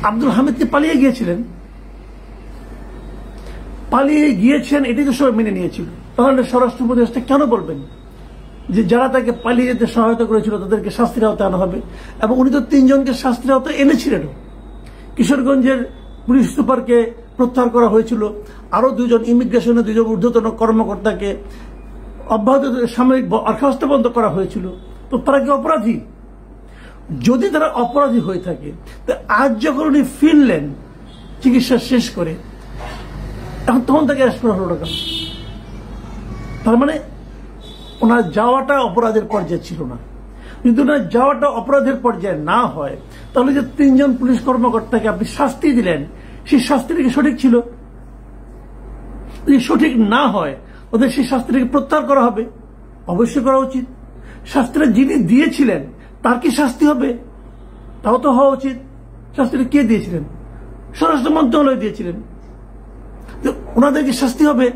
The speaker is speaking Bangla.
আব্দুল হামিদকে পালিয়ে গিয়েছেন এটাই তো সবাই মেনে নিয়েছিল। তাহলে স্বরাষ্ট্র উপদেষ্টা কেন বলবেন যে যারা তাকে পালিয়ে যেতে সহায়তা করেছিল তাদেরকে শাস্তির আওতায় আনা হবে? এবং উনি তো 3 জনকে শাস্তির আওতায় এনেছিলেন। কিশোরগঞ্জের পুলিশ সুপারকে প্রত্যাহার করা হয়েছিল, আরো 2 জন ইমিগ্রেশনের 2 জন ঊর্ধ্বতন কর্মকর্তাকে অব্যাহত সাময়িক বরখাস্ত বন্ধ করা হয়েছিল। তো তারা কি অপরাধী? যদি তারা অপরাধী হয়ে থাকে, তো আজ যখন উনি ফিরলেন চিকিৎসা শেষ করে, এখন তখন তাকে অ্যারেস্ট করা হলো না কেন? তার মানে ওনার যাওয়াটা অপরাধের পর্যায়ে ছিল না। যদি ওনার যাওয়াটা অপরাধের পর্যায়ে না হয়, তাহলে যে 3 জন পুলিশ কর্মকর্তাকে আপনি শাস্তি দিলেন, সেই শাস্তিটা কি সঠিক ছিল? যদি সঠিক না হয়, ওদের সেই শাস্তিটাকে প্রত্যাহার করা হবে, অবশ্যই করা উচিত। শাস্তিটা যিনি দিয়েছিলেন তার কি শাস্তি হবে? তাও তো হওয়া উচিত। শাস্তিটা কে দিয়েছিলেন? স্বরাষ্ট্র মন্ত্রণালয় দিয়েছিলেন। ওনাদের কি শাস্তি হবে?